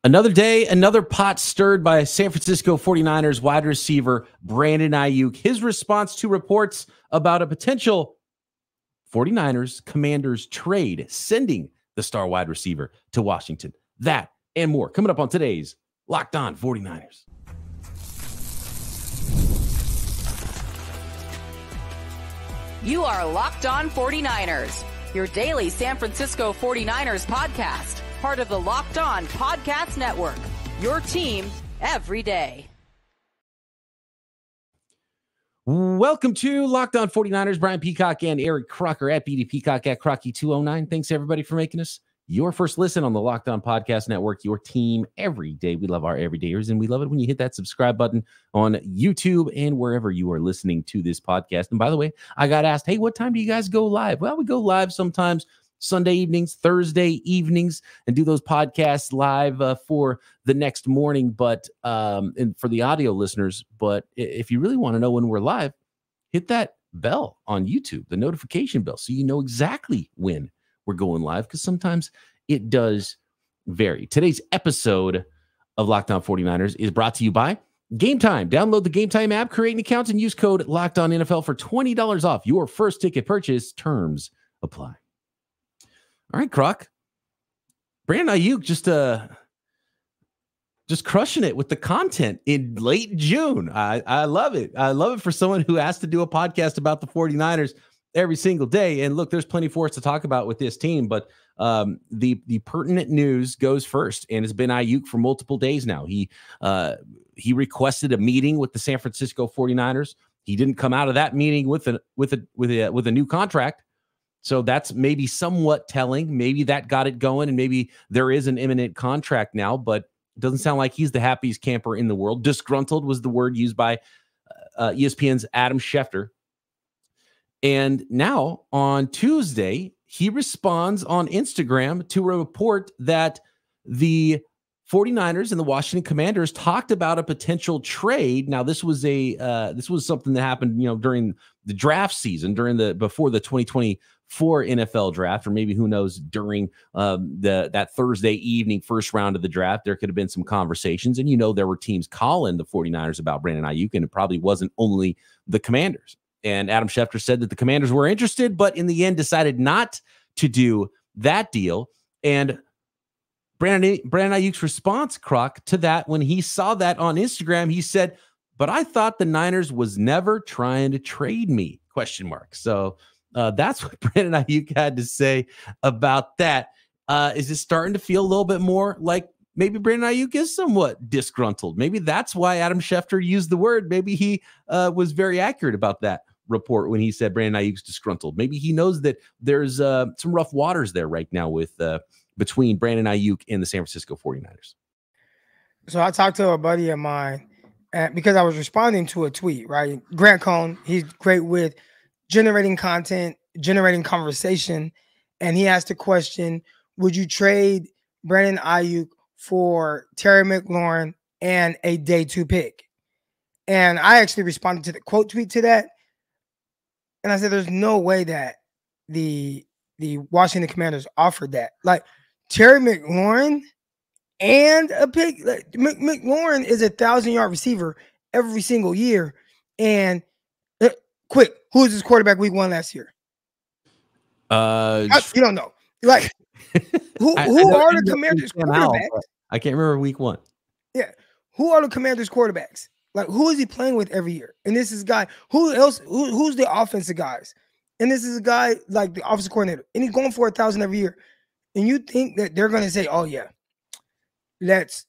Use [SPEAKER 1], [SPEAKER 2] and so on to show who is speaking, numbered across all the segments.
[SPEAKER 1] Another day, another pot stirred by San Francisco 49ers wide receiver Brandon Aiyuk. His response to reports about a potential 49ers Commanders trade, sending the star wide receiver to Washington. That and more coming up on today's Locked On 49ers.
[SPEAKER 2] You are Locked On 49ers, your daily San Francisco 49ers podcast. Part of the Locked On Podcast Network, your team every day.
[SPEAKER 1] Welcome to Locked On 49ers. Brian Peacock and Eric Crocker at BD Peacock at Crocky209. Thanks, everybody, for making us your first listen on the Locked On Podcast Network, your team every day. We love our everydayers, and we love it when you hit that subscribe button on YouTube and wherever you are listening to this podcast. And by the way, I got asked, hey, what time do you guys go live? Well, we go live sometimes Sunday evenings, Thursday evenings, and do those podcasts live for the next morning. But and for the audio listeners, but if you really want to know when we're live, hit that bell on YouTube, the notification bell, so you know exactly when we're going live, because sometimes it does vary. Today's episode of Locked On 49ers is brought to you by Gametime. Download the Gametime app, create an account, and use code LOCKEDONNFL for $20 off your first ticket purchase. Terms apply. All right, Croc. Brandon Aiyuk just crushing it with the content in late June. I love it. I love it for someone who has to do a podcast about the 49ers every single day. And look, there's plenty for us to talk about with this team, but the pertinent news goes first, and it's been Aiyuk for multiple days now. He requested a meeting with the San Francisco 49ers. He didn't come out of that meeting with a new contract. So that's maybe somewhat telling. Maybe that got it going, and maybe there is an imminent contract now, but it doesn't sound like he's the happiest camper in the world. Disgruntled was the word used by ESPN's Adam Schefter. And now on Tuesday, he responds on Instagram to a report that the 49ers and the Washington Commanders talked about a potential trade. Now, this was something that happened, during the draft season, before the 2024 NFL draft, or maybe, who knows, during that Thursday evening first round of the draft. There could have been some conversations, and there were teams calling the 49ers about Brandon Aiyuk, and it probably wasn't only the Commanders. And Adam Schefter said that the Commanders were interested, but in the end decided not to do that deal. And Brandon Aiyuk's response, Croc, to that, when he saw that on Instagram, he said, "But I thought the Niners was never trying to trade me?" ? So that's what Brandon Aiyuk had to say about that. Is it starting to feel a little bit more like maybe Brandon Aiyuk is somewhat disgruntled? Maybe that's why Adam Schefter used the word. Maybe he was very accurate about that report when he said Brandon Aiyuk's disgruntled. Maybe he knows that there's some rough waters there right now with between Brandon Aiyuk and the San Francisco 49ers.
[SPEAKER 3] So I talked to a buddy of mine because I was responding to a tweet, right? Grant Cohn, he's great with generating content, generating conversation. And he asked the question, would you trade Brandon Aiyuk for Terry McLaurin and a day 2 pick? And I actually responded to the quote tweet to that. And I said, there's no way that the Washington Commanders offered that. Like, Terry McLaurin and a pick. Like, McLaurin is a 1,000-yard receiver every single year. And quick, who was his quarterback week 1 last year? You don't know. Like, who are the Commanders' quarterbacks?
[SPEAKER 1] I can't remember week 1.
[SPEAKER 3] Yeah. Who are the Commanders' quarterbacks? Like, who is he playing with every year? And this is a guy. Who else? Who's the offensive guys? And this is a guy like the offensive coordinator. And he's going for 1,000 every year. And you think that they're going to say, "Oh yeah, let's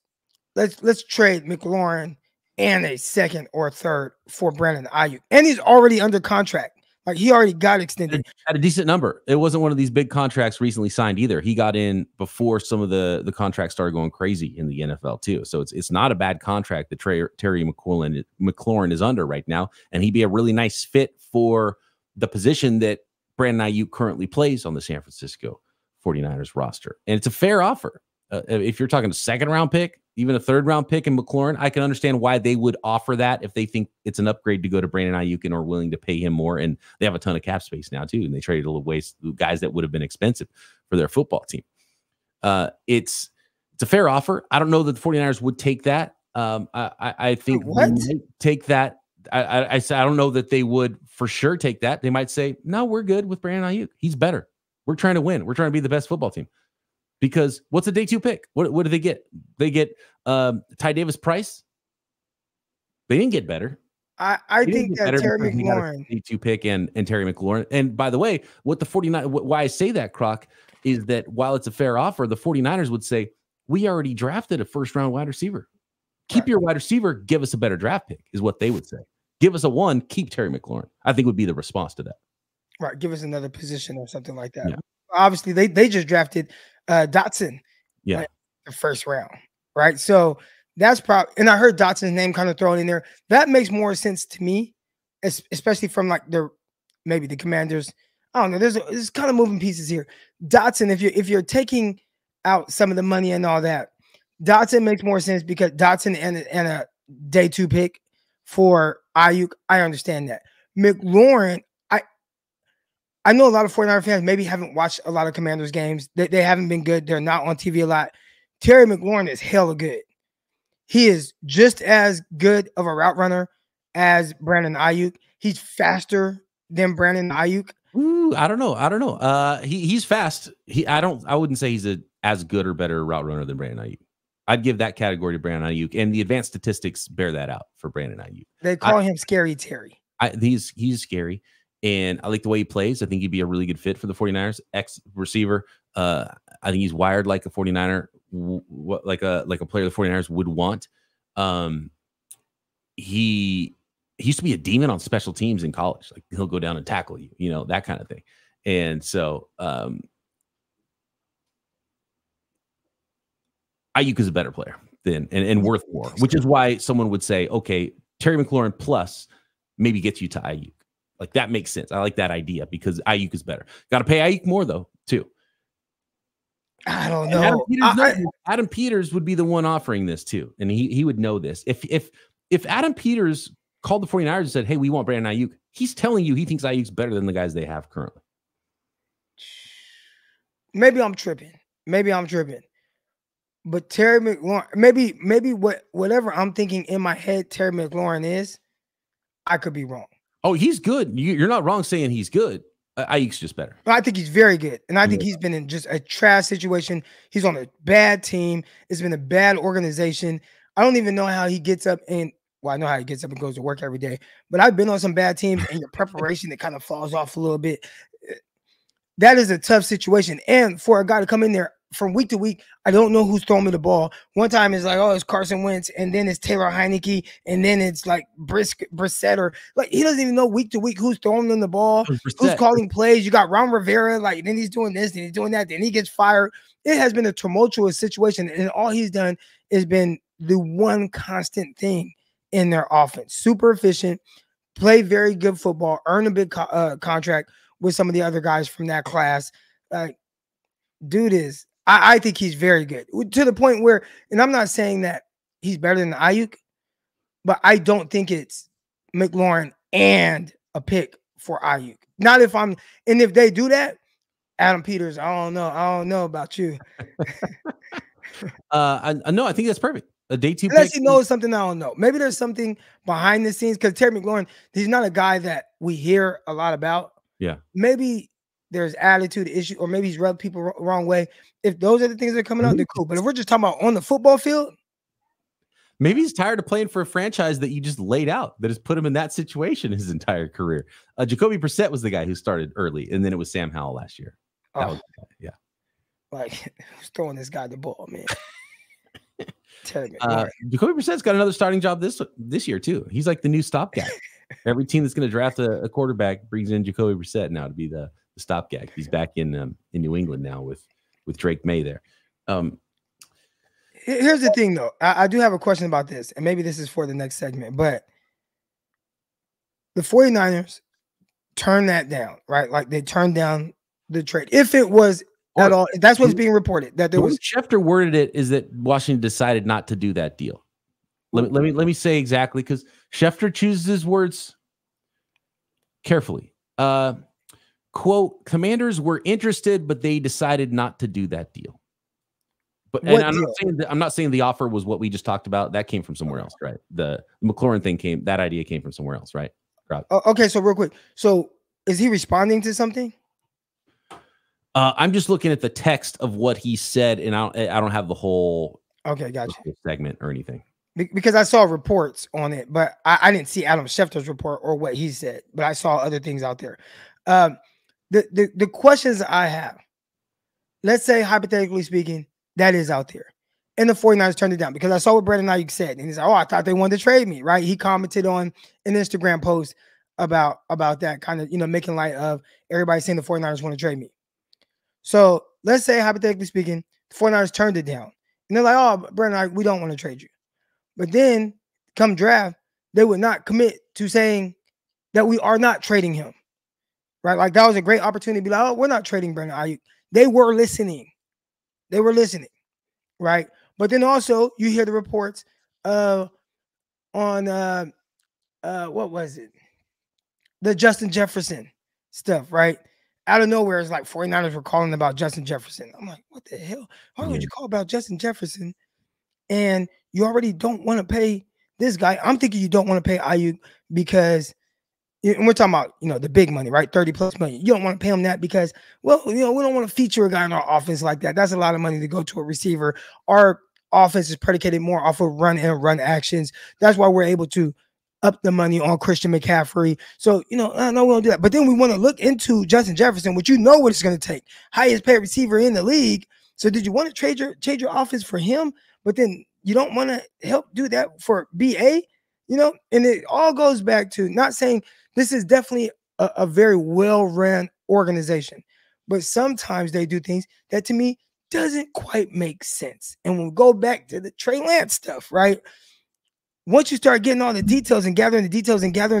[SPEAKER 3] trade McLaurin and a second or a third for Brandon Aiyuk," and he's already under contract. Like, he already got extended
[SPEAKER 1] at a decent number. It wasn't one of these big contracts recently signed either. He got in before some of the contracts started going crazy in the NFL too. So it's not a bad contract that Terry McLaurin is under right now, and he'd be a really nice fit for the position that Brandon Aiyuk currently plays on the San Francisco 49ers roster. And it's a fair offer. If you're talking a second-round pick, even a third-round pick in McLaurin, I can understand why they would offer that if they think it's an upgrade to go to Brandon Aiyuk and are willing to pay him more. And they have a ton of cap space now, too. And they traded away guys that would have been expensive for their football team. It's It's a fair offer. I don't know that the 49ers would take that. I think
[SPEAKER 3] What?
[SPEAKER 1] they might take that. I don't know that they would for sure take that. They might say, no, we're good with Brandon Aiyuk. He's better. We're trying to win. We're trying to be the best football team. Because what's a day 2 pick? What do they get? They get Ty Davis Price. They didn't get better.
[SPEAKER 3] I think that Terry McLaurin,
[SPEAKER 1] day 2 pick and Terry McLaurin. And by the way, what the 49ers, why I say that, Croc, is that while it's a fair offer, the 49ers would say, we already drafted a first-round wide receiver. Keep your wide receiver, give us a better draft pick, is what they would say. Give us a 1, keep Terry McLaurin. I think would be the response to that.
[SPEAKER 3] Right, give us another position or something like that.
[SPEAKER 1] Yeah.
[SPEAKER 3] Obviously, they just drafted Dotson
[SPEAKER 1] the
[SPEAKER 3] first round, right? So that's probably, and I heard Dotson's name kind of thrown in there. That makes more sense to me, especially from like maybe the Commanders. I don't know. There's kind of moving pieces here. Dotson, if you're taking out some of the money and all that, Dotson makes more sense because Dotson and a day 2 pick for Aiyuk. I understand that. McLaurin, I know a lot of 49er fans maybe haven't watched a lot of Commanders games. They haven't been good. They're not on TV a lot. Terry McLaurin is hella good. He is just as good of a route runner as Brandon Aiyuk. He's faster than Brandon Aiyuk.
[SPEAKER 1] Ooh, I don't know. He's fast. I wouldn't say he's as good or better route runner than Brandon Aiyuk. I'd give that category to Brandon Aiyuk, and the advanced statistics bear that out for Brandon Aiyuk.
[SPEAKER 3] They call him Scary Terry.
[SPEAKER 1] He's scary, and I like the way he plays. I think he'd be a really good fit for the 49ers. Ex-receiver. I think he's wired like a 49er, like a player the 49ers would want. He used to be a demon on special teams in college. Like he'll go down and tackle you, that kind of thing. And so Aiyuk is a better player and worth more, which is why someone would say, okay, Terry McLaurin plus maybe gets you to Aiyuk. Like that makes sense. I like that idea because Aiyuk is better. Got to pay Aiyuk more though, too.
[SPEAKER 3] I don't know.
[SPEAKER 1] Adam Peters would be the one offering this too, and he would know this. If Adam Peters called the 49ers and said, hey, we want Brandon Aiyuk, he's telling you he thinks Aiyuk's better than the guys they have currently.
[SPEAKER 3] Maybe I'm tripping. But Terry McLaurin, maybe whatever I'm thinking in my head Terry McLaurin is, I could be wrong.
[SPEAKER 1] Oh, he's good. You're not wrong saying he's good. Aiyuk's just better.
[SPEAKER 3] I think he's very good. And I think he's been in just a trash situation. He's on a bad team. It's been a bad organization. I don't even know how he gets up and, well, I know how he gets up and goes to work every day, but I've been on some bad teams and your preparation that kind of falls off a little bit. That is a tough situation. And for a guy to come in there from week to week, I don't know who's throwing me the ball. One time it's like, oh, it's Carson Wentz, and then it's Taylor Heineke, and then it's like Brissett, or like he doesn't even know week to week who's throwing him the ball, who's calling plays. You got Ron Rivera, like then he's doing this, and he's doing that, then he gets fired. It has been a tumultuous situation, and all he's done has been the one constant thing in their offense. Super efficient, play very good football, earn a big contract with some of the other guys from that class. Dude is, I think he's very good to the point where, and I'm not saying that he's better than Aiyuk, but I don't think it's McLaurin and a pick for Aiyuk. Not if I'm, and if they do that, Adam Peters, I don't know about you.
[SPEAKER 1] No, I think that's perfect. A day 2
[SPEAKER 3] Unless
[SPEAKER 1] pick.
[SPEAKER 3] he knows something I don't know. Maybe there's something behind the scenes because Terry McLaurin, he's not a guy that we hear a lot about.
[SPEAKER 1] Yeah.
[SPEAKER 3] Maybe there's attitude issue, or maybe he's rubbed people wrong way. If those are the things that are coming out, they're cool. But if we're just talking about on the football field,
[SPEAKER 1] maybe he's tired of playing for a franchise that you just laid out, that has put him in that situation his entire career. Jacoby Brissett was the guy who started early, and then it was Sam Howell last year. Yeah.
[SPEAKER 3] Like, who's throwing this guy the ball, man?
[SPEAKER 1] Jacoby Brissett's got another starting job this year too. He's like the new stopgap. Every team that's going to draft a quarterback brings in Jacoby Brissett now to be the stopgap. He's back in New England now with Drake May there.
[SPEAKER 3] Here's the thing, though. I do have a question about this, and maybe this is for the next segment, but the 49ers turned that down, right? Like they turned down the trade. If it was at all, that's what's being reported. That there was.
[SPEAKER 1] Schefter worded it is that Washington decided not to do that deal. Let me say exactly, because Schefter chooses his words carefully. Quote, Commanders were interested, but they decided not to do that deal. But and I'm not saying the offer was what we just talked about. That came from somewhere else, right? The McLaurin thing that idea came from somewhere else, right?
[SPEAKER 3] Okay, so real quick. So is he responding to something?
[SPEAKER 1] I'm just looking at the text of what he said, and I don't have the whole
[SPEAKER 3] gotcha
[SPEAKER 1] segment or anything.
[SPEAKER 3] Because I saw reports on it, but I didn't see Adam Schefter's report or what he said, but I saw other things out there. The questions I have, let's say hypothetically speaking, that is out there. And the 49ers turned it down because I saw what Brandon Aiyuk said. And he's like, I thought they wanted to trade me, right? He commented on an Instagram post about that, kind of, making light of everybody saying the 49ers want to trade me. So let's say, hypothetically speaking, the 49ers turned it down. And they're like, oh, Brandon Aiyuk, we don't want to trade you. But then come draft, they would not commit to saying that we are not trading him, right? Like that was a great opportunity to be like, oh, we're not trading Brandon Aiyuk. They were listening. Right? But then also you hear the reports on what was it? The Justin Jefferson stuff, right? Out of nowhere, it's like 49ers were calling about Justin Jefferson. I'm like, what the hell? Why would you call about Justin Jefferson? And you already don't want to pay this guy. I'm thinking you don't want to pay Aiyuk because, and we're talking about, the big money, right? 30+ million. You don't want to pay him that because, well, we don't want to feature a guy in our offense like that. That's a lot of money to go to a receiver. Our offense is predicated more off of run and run actions. That's why we're able to up the money on Christian McCaffrey. So, no, we don't do that. But then we want to look into Justin Jefferson, which what it's going to take. Highest paid receiver in the league. So did you want to trade your offense for him? But then you don't want to help do that for BA, and it all goes back to not saying this is definitely a very well-run organization, but sometimes they do things that to me doesn't quite make sense. And we'll go back to the Trey Lance stuff, right? Once you start getting all the details and gathering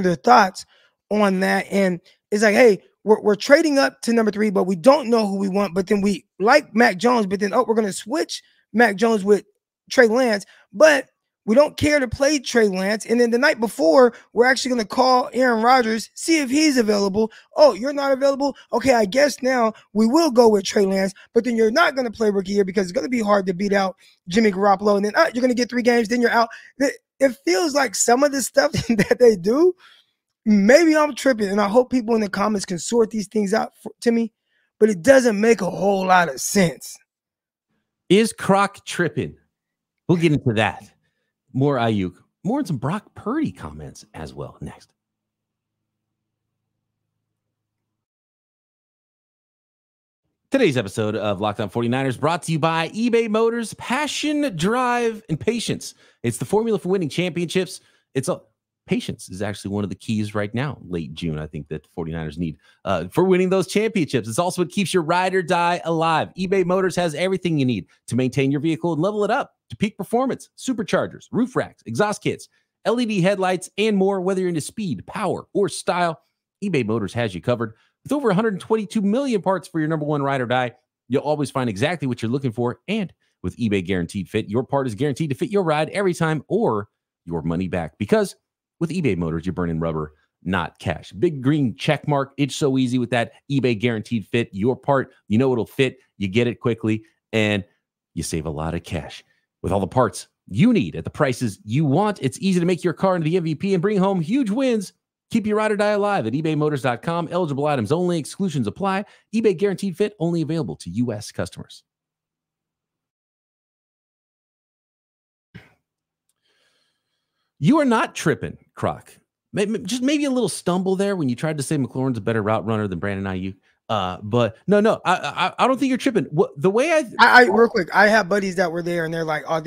[SPEAKER 3] their thoughts on that, and it's like, hey, we're trading up to number 3, but we don't know who we want. But then we like Mac Jones, but then, we're going to switch Mac Jones with Trey Lance, but we don't care to play Trey Lance. And then the night before, we're actually going to call Aaron Rodgers, see if he's available. Oh, you're not available? Okay, I guess now we will go with Trey Lance, but then you're not going to play rookie year because it's going to be hard to beat out Jimmy Garoppolo. And then you're going to get 3 games, then you're out. It feels like some of the stuff that they do, maybe I'm tripping, and I hope people in the comments can sort these things out to me, but it doesn't make a whole lot of sense.
[SPEAKER 1] Is Croc tripping? We'll get into that. More Aiyuk, more and some Brock Purdy comments as well next. Today's episode of Locked On 49ers brought to you by eBay Motors. Passion, drive, and patience. It's the formula for winning championships. Patience is actually one of the keys right now, late June, I think that the 49ers need for winning those championships. It's also what keeps your ride or die alive. eBay Motors has everything you need to maintain your vehicle and level it up to peak performance, superchargers, roof racks, exhaust kits, LED headlights, and more. Whether you're into speed, power, or style, eBay Motors has you covered. With over 122 million parts for your number one ride or die, you'll always find exactly what you're looking for. And with eBay Guaranteed Fit, your part is guaranteed to fit your ride every time or your money back. Because with eBay Motors, you're burning rubber, not cash. Big green check mark. It's so easy with that eBay Guaranteed Fit. Your part, it'll fit. You get it quickly, and you save a lot of cash. With all the parts you need at the prices you want, it's easy to make your car into the MVP and bring home huge wins. Keep your ride or die alive at ebaymotors.com. Eligible items only. Exclusions apply. eBay Guaranteed Fit only available to U.S. customers. You are not tripping, Croc. Maybe a little stumble there when you tried to say McLaurin's a better route runner than Brandon Aiyuk. But no, I don't think you're tripping. The way
[SPEAKER 3] I real quick, I have buddies that were there and they're like, oh,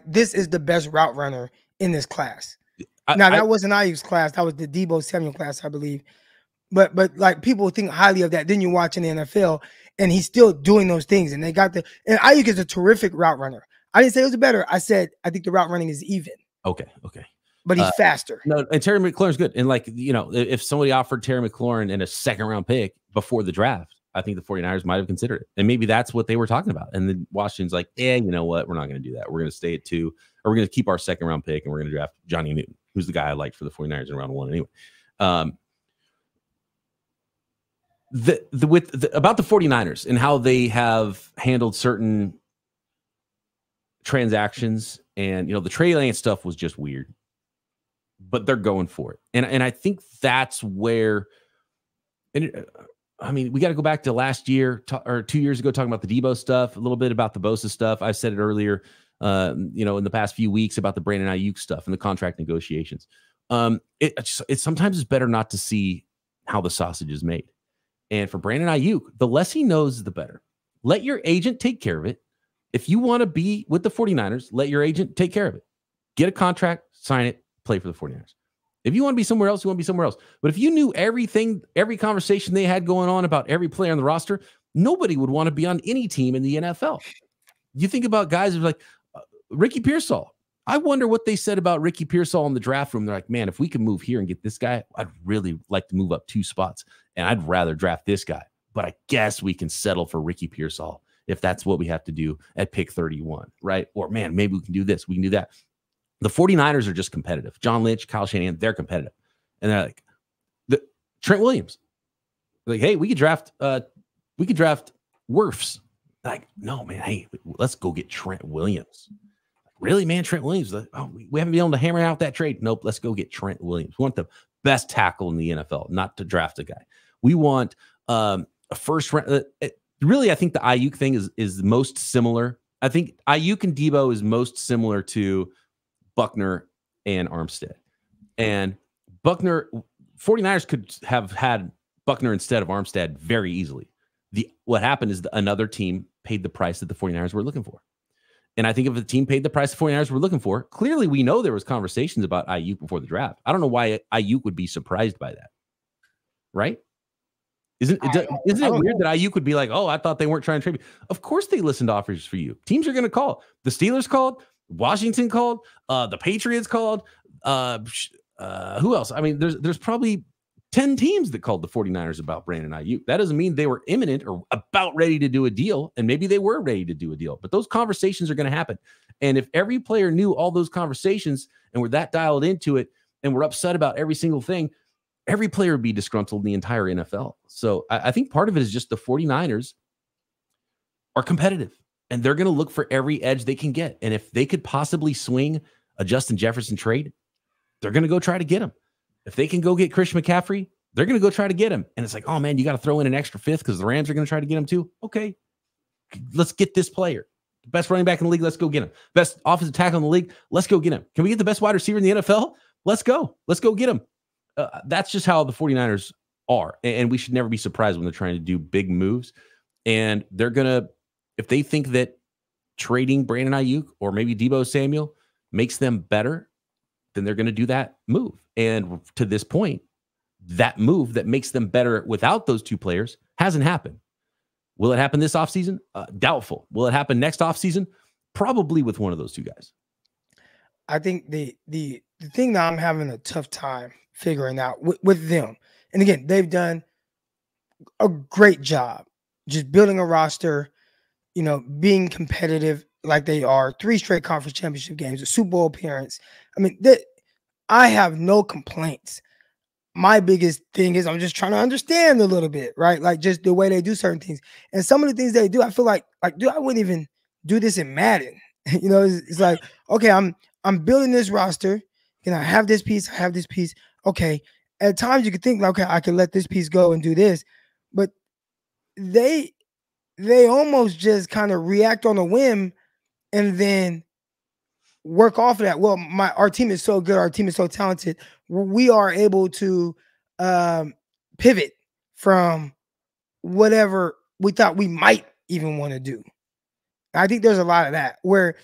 [SPEAKER 3] this is the best route runner in this class. That wasn't Aiyuk's class. That was the Deebo Samuel class, I believe. But like people think highly of that. Then you watch in the NFL and he's still doing those things. And and Aiyuk is a terrific route runner. I didn't say it was better. I said I think the route running is even.
[SPEAKER 1] Okay.
[SPEAKER 3] But he's faster.
[SPEAKER 1] No, and Terry McLaurin's good. And if somebody offered Terry McLaurin in a 2nd round pick before the draft, I think the 49ers might have considered it. And maybe that's what they were talking about. And then Washington's like, you know what? We're not going to do that. We're going to stay at 2, or we're going to keep our 2nd round pick and we're going to draft Johnny Newton, who's the guy I liked for the 49ers in round 1 anyway. About the 49ers and how they have handled certain transactions, and the Trey Lance stuff was just weird, but they're going for it. And I think that's where, we got to go back to last year or 2 years ago, talking about the Debo stuff, a little bit about the Bosa stuff. I said it earlier, in the past few weeks about the Brandon Aiyuk stuff and the contract negotiations. Sometimes it's better not to see how the sausage is made. And for Brandon Aiyuk, the less he knows, the better. Let your agent take care of it. If you want to be with the 49ers, let your agent take care of it. Get a contract, sign it, play for the 49ers. If you want to be somewhere else, you want to be somewhere else. But if you knew everything, every conversation they had going on about every player on the roster, nobody would want to be on any team in the NFL. You think about guys who are like Ricky Pearsall. I wonder what they said about Ricky Pearsall in the draft room. They're like, man, if we can move here and get this guy, I'd really like to move up 2 spots, and I'd rather draft this guy. But I guess we can settle for Ricky Pearsall if that's what we have to do at pick 31, right? Or, man, maybe we can do this, we can do that. The 49ers are just competitive. John Lynch, Kyle Shanahan, they're competitive. And they're like, Trent Williams. Like, hey, we could draft Wirfs. Like, no, man, hey, let's go get Trent Williams. Really, man, Trent Williams? We haven't been able to hammer out that trade. Nope, let's go get Trent Williams. We want the best tackle in the NFL, not to draft a guy. We want a first round. Really, I think the Aiyuk thing is most similar. I think Aiyuk and Debo is most similar to Buckner and Armstead. And Buckner, 49ers could have had Buckner instead of Armstead very easily. What happened is another team paid the price that the 49ers were looking for. And I think if the team paid the price the 49ers were looking for, clearly we know there was conversations about Aiyuk before the draft. I don't know why Aiyuk would be surprised by that. Right? Isn't it weird that Aiyuk would be like, oh, I thought they weren't trying to trade me? Of course they listened to offers for you. Teams are going to call. The Steelers called. Washington called. The Patriots called. Who else? I mean, there's probably 10 teams that called the 49ers about Brandon Aiyuk. That doesn't mean they were imminent or about ready to do a deal. And maybe they were ready to do a deal. But those conversations are going to happen. And if every player knew all those conversations and were that dialed into it and were upset about every single thing, every player would be disgruntled in the entire NFL. So I think part of it is just the 49ers are competitive. And they're going to look for every edge they can get. And if they could possibly swing a Justin Jefferson trade, they're going to go try to get him. If they can go get Christian McCaffrey, they're going to go try to get him. And it's like, oh, man, you got to throw in an extra 5th because the Rams are going to try to get him too. Okay, let's get this player. Best running back in the league, let's go get him. Best offensive tackle in the league, let's go get him. Can we get the best wide receiver in the NFL? Let's go. Let's go get him. That's just how the 49ers are. And we should never be surprised when they're trying to do big moves. And they're going to, if they think that trading Brandon Aiyuk or maybe Deebo Samuel makes them better, then they're going to do that move. And to this point, that move that makes them better without those 2 players hasn't happened. Will it happen this offseason? Doubtful. Will it happen next offseason? Probably with one of those 2 guys.
[SPEAKER 3] I think the thing that I'm having a tough time figuring out with them, and again, they've done a great job just building a roster, being competitive like they are, 3 straight conference championship games, a Super Bowl appearance. I mean, I have no complaints. My biggest thing is I'm just trying to understand a little bit, right? Like just the way they do certain things. And some of the things they do, I feel like, dude, I wouldn't even do this in Madden. It's like, okay, I'm building this roster. I have this piece, I have this piece. Okay. At times you could think, like, okay, I can let this piece go and do this. But they almost just kind of react on a whim and then work off of that. Well, our team is so good. Our team is so talented. We are able to pivot from whatever we thought we might even want to do. I think there's a lot of that where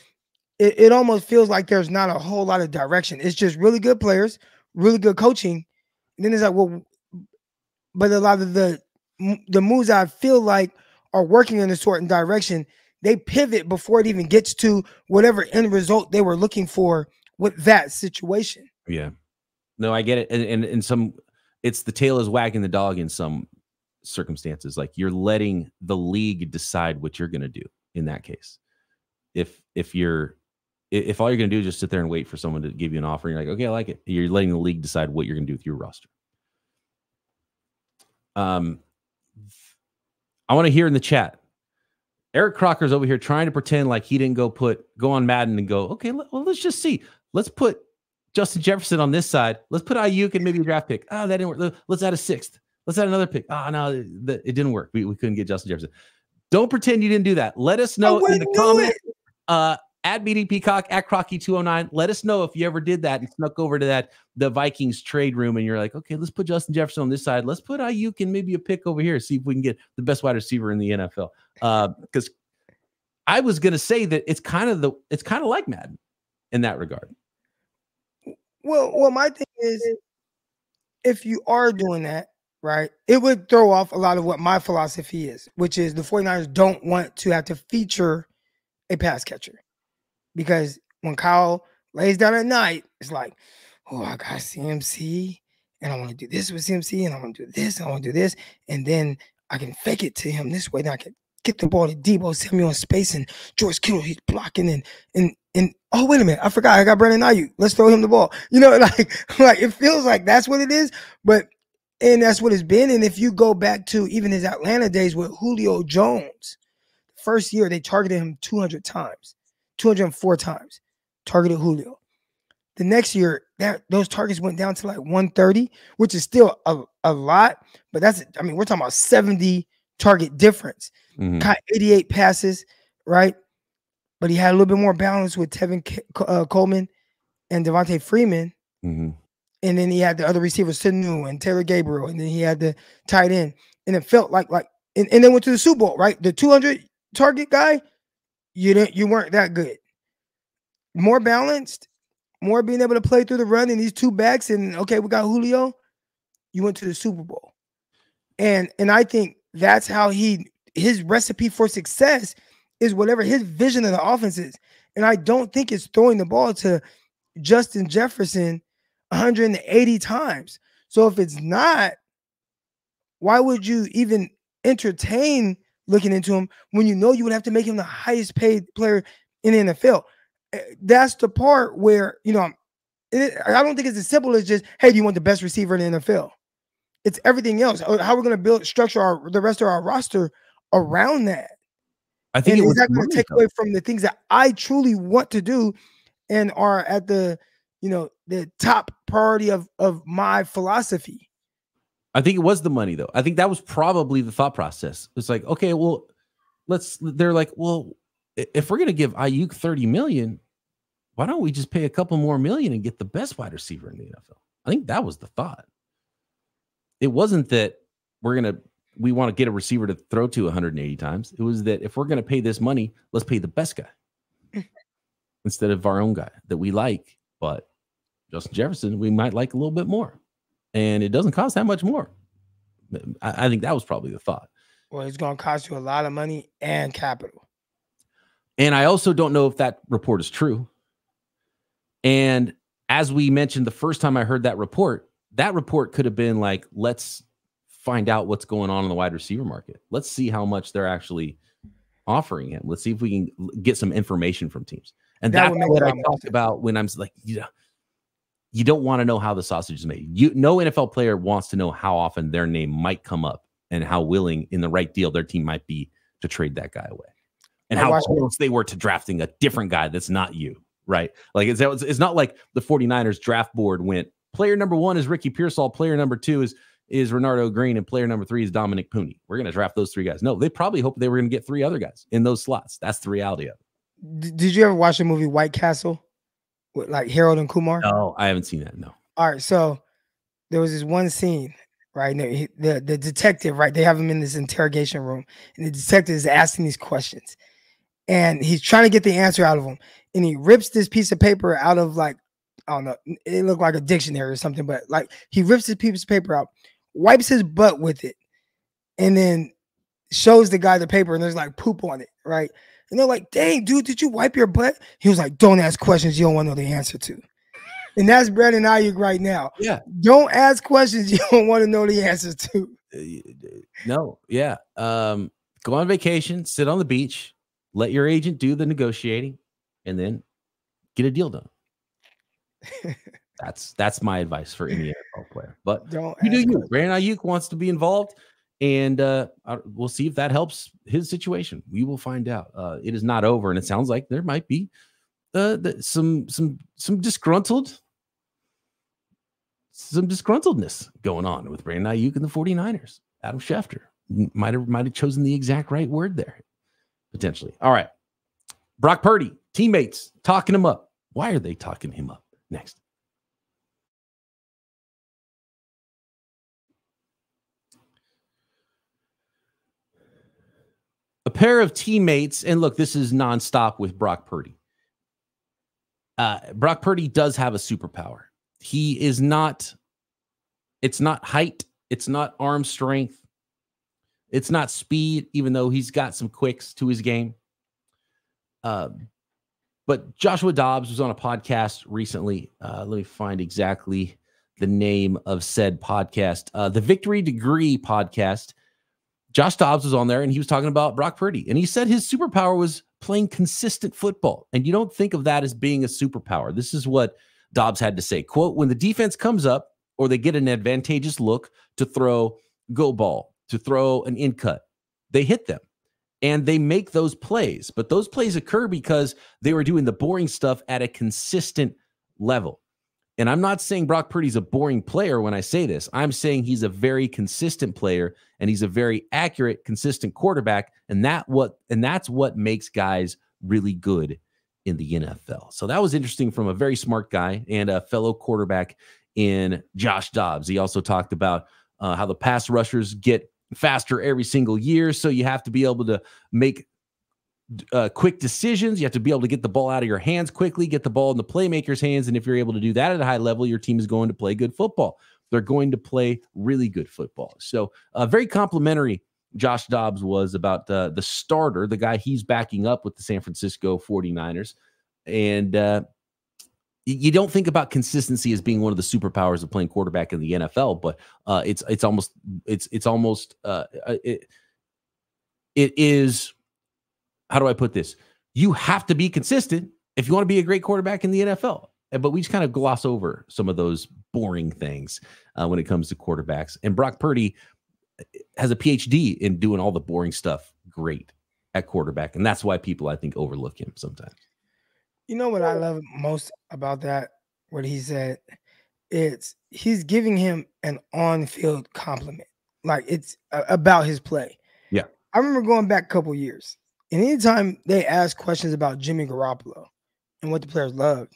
[SPEAKER 3] it almost feels like there's not a whole lot of direction. It's just really good players, really good coaching. And then it's like, well, but a lot of the moves I feel like are working in a certain direction, they pivot before it even gets to whatever end result they were looking for with that situation.
[SPEAKER 1] Yeah. No, I get it. And in some, it's the tail is wagging the dog in some circumstances. Like you're letting the league decide what you're going to do in that case. If all you're going to do is just sit there and wait for someone to give you an offer, and you're like, okay, I like it. You're letting the league decide what you're going to do with your roster. I want to hear in the chat. Eric Crocker's over here trying to pretend like he didn't go on Madden and go, okay, well, let's just see. Let's put Justin Jefferson on this side. Let's put Aiyuk and maybe a draft pick. Oh, that didn't work. Let's add a 6th. Let's add another pick. Oh, no, it didn't work. We couldn't get Justin Jefferson. Don't pretend you didn't do that. Let us know in the comments. At BD Peacock, at Crocky209. Let us know if you ever did that and snuck over to the Vikings trade room and you're like, okay, let's put Justin Jefferson on this side. Let's put Aiyuk and maybe a pick over here. See if we can get the best wide receiver in the NFL. Because I was gonna say that it's kind of like Madden in that regard.
[SPEAKER 3] Well, my thing is, if you are doing that, right, it would throw off a lot of what my philosophy is, which is the 49ers don't want to have to feature a pass catcher. Because when Kyle lays down at night, it's like, oh, I got CMC, and I want to do this with CMC, and I want to do this, and I want to do this, and then I can fake it to him this way. Then I can get the ball to Debo Samuel in space, and George Kittle, he's blocking, and oh, wait a minute, I forgot, I got Brandon Aiyuk. Let's throw him the ball. You know, like it feels like that's what it is, and that's what it's been. And if you go back to even his Atlanta days with Julio Jones, first year they targeted him 200 times. 204 times targeted Julio. The next year, those targets went down to like 130, which is still a lot, but we're talking about 70 target difference. Caught 88 passes, right? But he had a little bit more balance with Tevin Coleman and Devontae Freeman. And then he had the other receivers, Sanu and Taylor Gabriel, and then he had the tight end. And it felt like and then went to the Super Bowl, right? The 200 target guy, you weren't that good. More balanced, more being able to play through the run in these two backs, and okay, we got Julio. You went to the Super Bowl, and I think that's how his recipe for success is whatever his vision of the offense is. And I don't think it's throwing the ball to Justin Jefferson 180 times. So if it's not, why would you even entertain looking into him when you know you would have to make him the highest paid player in the NFL? That's the part where, I don't think it's as simple as just, hey, do you want the best receiver in the NFL? It's everything else. How we're going to structure the rest of our roster around that.
[SPEAKER 1] I think
[SPEAKER 3] it's not going to take away from the things that I truly want to do and are at the top priority of my philosophy.
[SPEAKER 1] I think it was the money, though. I think that was probably the thought process. It's like, okay, well, they're like, well, if we're going to give Aiyuk $30 million, why don't we just pay a couple more million and get the best wide receiver in the NFL? I think that was the thought. It wasn't that we want to get a receiver to throw to 180 times. It was that if we're going to pay this money, let's pay the best guy instead of our own guy that we like. But Justin Jefferson, we might like a little bit more. And it doesn't cost that much more. I think that was probably the thought.
[SPEAKER 3] Well, it's going to cost you a lot of money and capital.
[SPEAKER 1] And I also don't know if that report is true. And as we mentioned the first time I heard that report could have been like, let's find out what's going on in the wide receiver market. Let's see how much they're actually offering him. Let's see if we can get some information from teams. And that's what I talked about when I'm like, you don't want to know how the sausage is made. No NFL player wants to know how often their name might come up and how willing in the right deal their team might be to trade that guy away. And how close they were to drafting a different guy that's not you, right? Like it's not like the 49ers draft board went, player number 1 is Ricky Pearsall, player number 2 is Renardo Green, and player number 3 is Dominic Pooney. We're going to draft those 3 guys. No, they probably hoped they were going to get 3 other guys in those slots. That's the reality of it.
[SPEAKER 3] Did you ever watch the movie White Castle with like Harold and Kumar?
[SPEAKER 1] No, I haven't seen that. No.
[SPEAKER 3] All right, so there was this one scene, right? The detective, right? They have him in this interrogation room, and the detective is asking these questions, and he's trying to get the answer out of him, and he rips this piece of paper out of like, I don't know, it looked like a dictionary or something, but like he rips this piece of paper out, wipes his butt with it, and then shows the guy the paper, and there's like poop on it, right? And they're like, dang, dude, did you wipe your butt? He was like, don't ask questions you don't want to know the answer to. And that's Brandon Aiyuk right now.
[SPEAKER 1] Yeah.
[SPEAKER 3] Don't ask questions you don't want to know the answers to.
[SPEAKER 1] No. Yeah. Go on vacation, sit on the beach, let your agent do the negotiating, and then get a deal done. That's my advice for any NFL player. But you do you. Brandon Aiyuk wants to be involved. And we'll see if that helps his situation. We will find out. It is not over, and it sounds like there might be some disgruntledness going on with Brandon Aiyuk and the 49ers. Adam Schefter might have chosen the exact right word there, potentially. All right. Brock Purdy, teammates talking him up. Why are they talking him up? Next. A pair of teammates, and look, this is nonstop with Brock Purdy. Brock Purdy does have a superpower. He is not, it's not height, it's not arm strength, it's not speed, even though he's got some quicks to his game. But Joshua Dobbs was on a podcast recently. Let me find exactly the name of said podcast. The Victory Degree podcast. Josh Dobbs was on there, and he was talking about Brock Purdy. And he said his superpower was playing consistent football. And you don't think of that as being a superpower. This is what Dobbs had to say. Quote, when the defense comes up or they get an advantageous look to throw go ball, to throw an in cut, they hit them. And they make those plays. But those plays occur because they were doing the boring stuff at a consistent level. And I'm not saying Brock Purdy's a boring player when I say this. I'm saying he's a very consistent player, and he's a very accurate, consistent quarterback. And that's what makes guys really good in the NFL. So that was interesting from a very smart guy and a fellow quarterback in Josh Dobbs. He also talked about how the pass rushers get faster every single year. So you have to be able to make quick decisions. You have to be able to get the ball out of your hands quickly, get the ball in the playmaker's hands. And if you're able to do that at a high level, your team is going to play good football. They're going to play really good football. So very complimentary Josh Dobbs was about the starter, the guy he's backing up with the San Francisco 49ers. And you don't think about consistency as being one of the superpowers of playing quarterback in the NFL, but it is, how do I put this? You have to be consistent if you want to be a great quarterback in the NFL. But we just kind of gloss over some of those boring things when it comes to quarterbacks. And Brock Purdy has a PhD in doing all the boring stuff great at quarterback. And that's why people, I think, overlook him sometimes.
[SPEAKER 3] You know what I love most about that, what he said? He's giving him an on-field compliment. Like, it's about his play.
[SPEAKER 1] Yeah.
[SPEAKER 3] I remember going back a couple years. And anytime they asked questions about Jimmy Garoppolo and what the players loved,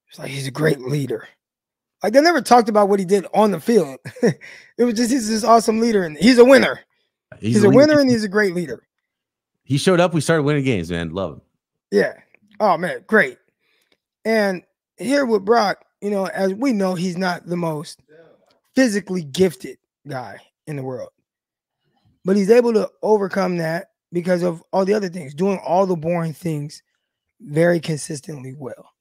[SPEAKER 3] it's like, he's a great leader. Like, they never talked about what he did on the field. It was just, he's this awesome leader, and he's a winner. He's a winner, and he's a great leader.
[SPEAKER 1] He showed up. We started winning games, man. Love him.
[SPEAKER 3] Yeah. Oh, man, great. And here with Brock, you know, as we know, he's not the most physically gifted guy in the world. But he's able to overcome that because of all the other things, doing all the boring things very consistently well.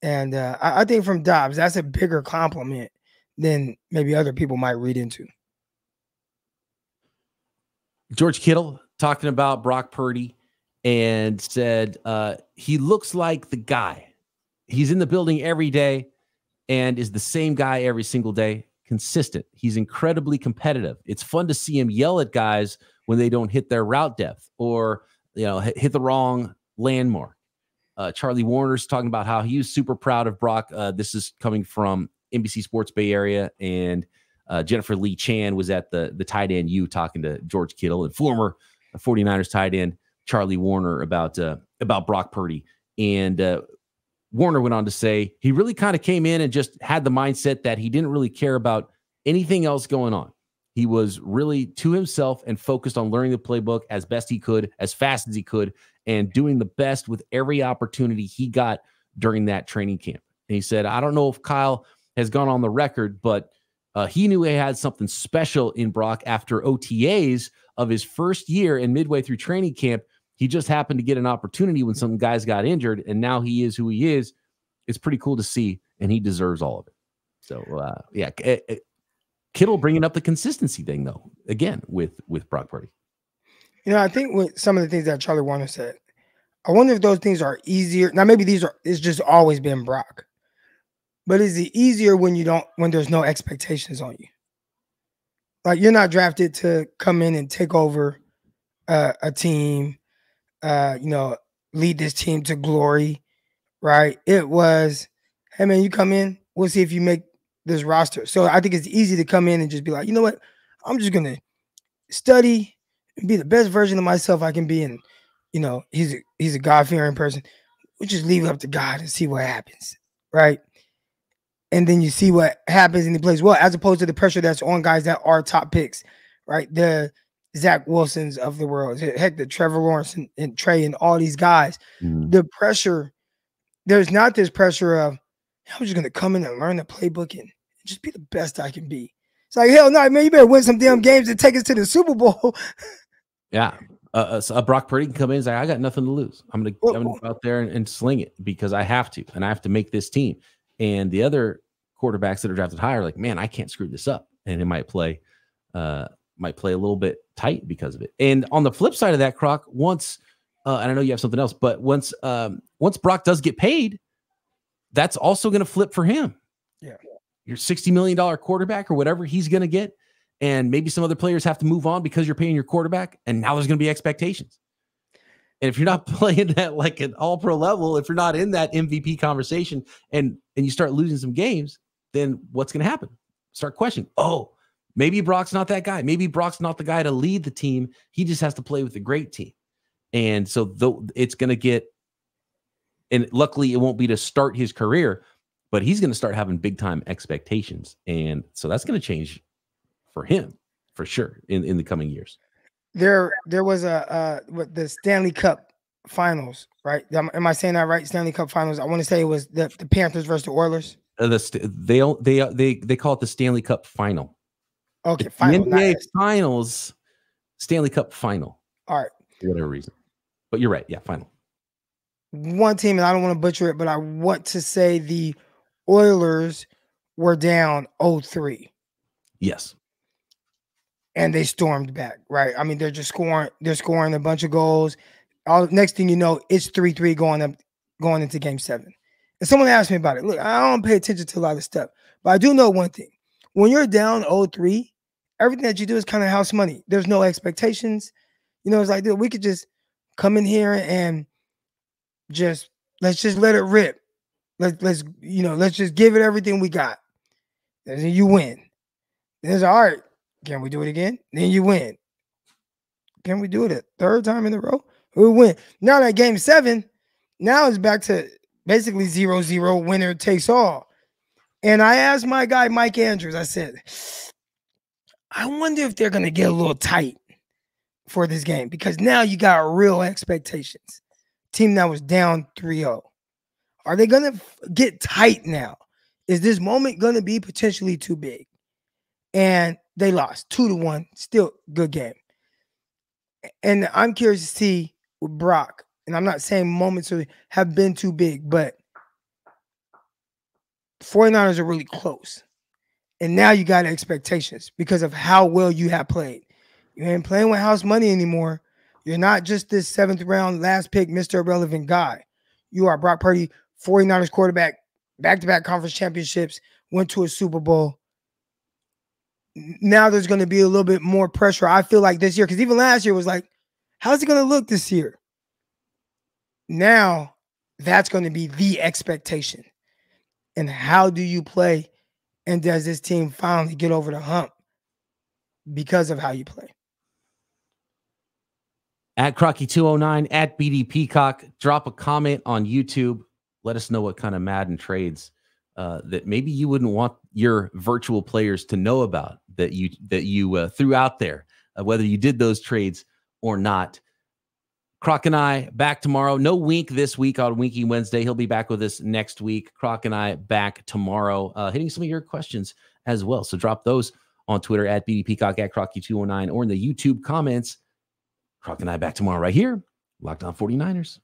[SPEAKER 3] And I think from Dobbs, that's a bigger compliment than maybe other people might read into.
[SPEAKER 1] George Kittle talking about Brock Purdy and said he looks like the guy. He's in the building every day and is the same guy every single day. Consistent. He's incredibly competitive. It's fun to see him yell at guys when they don't hit their route depth or, you know, hit the wrong landmark. Charlie Warner's talking about how he was super proud of Brock. This is coming from NBC Sports Bay Area, and Jennifer Lee Chan was at the tight end U talking to George Kittle and former 49ers tight end Charlie Warner about Brock Purdy. And Warner went on to say he really kind of came in and just had the mindset that he didn't really care about anything else going on. He was really to himself and focused on learning the playbook as best he could, as fast as he could, and doing the best with every opportunity he got during that training camp. And he said, I don't know if Kyle has gone on the record, but he knew he had something special in Brock after OTAs of his first year and midway through training camp. He just happened to get an opportunity when some guys got injured, and now he is who he is. It's pretty cool to see, and he deserves all of it. So, yeah, Kittle bringing up the consistency thing, though, again, with Brock Purdy.
[SPEAKER 3] You know, I think with some of the things that Charlie Warner said, I wonder if those things are easier. Now, maybe it's just always been Brock. But is it easier when there's no expectations on you? Like, you're not drafted to come in and take over a team, lead this team to glory, right? It was, hey, man, you come in, we'll see if you make this roster. So I think it's easy to come in and just be like, you know what? I'm just going to study and be the best version of myself I can be. And, he's a God-fearing person. We just leave it up to God and see what happens, right? And then you see what happens and he plays well, as opposed to the pressure that's on guys that are top picks, right? The Zach Wilsons of the world, heck, the Trevor Lawrence and Trey and all these guys. The pressure, there's not this pressure of, I'm just going to come in and learn the playbook and just be the best I can be. It's like, hell no, man, you better win some damn games and take us to the Super Bowl.
[SPEAKER 1] Yeah. So Brock Purdy can come in and say, I got nothing to lose. I'm gonna go out there and sling it because I have to, and I have to make this team. And the other quarterbacks that are drafted higher are like, man, I can't screw this up. And it might play a little bit tight because of it. And on the flip side of that, Croc, once, and I know you have something else, but once Brock does get paid, that's also going to flip for him.
[SPEAKER 3] Yeah.
[SPEAKER 1] Your $60 million quarterback or whatever he's going to get. And maybe some other players have to move on because you're paying your quarterback. And now there's going to be expectations. And if you're not playing at like an all-pro level, if you're not in that MVP conversation and you start losing some games, then what's going to happen? Start questioning, oh, maybe Brock's not that guy. Maybe Brock's not the guy to lead the team. He just has to play with a great team. And so it's going to get, and luckily it won't be to start his career, but he's going to start having big-time expectations. And so that's going to change for him, for sure, in the coming years.
[SPEAKER 3] There was the Stanley Cup Finals, right? Am I saying that right? Stanley Cup Finals. I want to say it was the Panthers versus the Oilers.
[SPEAKER 1] They call it the Stanley Cup Final.
[SPEAKER 3] Okay, final.
[SPEAKER 1] The NBA Finals, Stanley Cup Final.
[SPEAKER 3] All right,
[SPEAKER 1] for whatever reason. But you're right. Yeah, final.
[SPEAKER 3] One team, and I don't want to butcher it, but I want to say the Oilers were down 0-3.
[SPEAKER 1] Yes.
[SPEAKER 3] And they stormed back, right? I mean, they're scoring a bunch of goals. Next thing you know, it's 3-3 going into game 7. And someone asked me about it. Look, I don't pay attention to a lot of stuff, but I do know one thing. When you're down 0-3, everything that you do is kind of house money. There's no expectations. It's like, dude, we could just come in here and let's just let it rip. Let's just give it everything we got. And then you win. Then it's all right. Can we do it again? Then you win. Can we do it a third time in a row? We win. Now that game 7, now it's back to basically 0-0, winner takes all. And I asked my guy, Mike Andrews, I said, I wonder if they're going to get a little tight for this game because now you got real expectations. Team that was down 3-0. Are they going to get tight now? Is this moment going to be potentially too big? And they lost 2-1. Still good game. And I'm curious to see with Brock. And I'm not saying moments have been too big, but 49ers are really close. And now you got expectations because of how well you have played. You ain't playing with house money anymore. You're not just this 7th round last pick, Mr. Irrelevant guy. You are Brock Purdy, 49ers quarterback, back-to-back conference championships, went to a Super Bowl. Now there's going to be a little bit more pressure, I feel like, this year. Because even last year was like, how's it going to look this year? Now that's going to be the expectation. And how do you play? And does this team finally get over the hump because of how you play?
[SPEAKER 1] At Crocky209, at BD Peacock, drop a comment on YouTube. Let us know what kind of Madden trades that maybe you wouldn't want your virtual players to know about that you threw out there, whether you did those trades or not. Croc and I back tomorrow. No Wink this week on Winky Wednesday. He'll be back with us next week. Croc and I back tomorrow, hitting some of your questions as well. So drop those on Twitter at BD Peacock, at Crocky209, or in the YouTube comments. Croc and I back tomorrow right here. Locked On 49ers.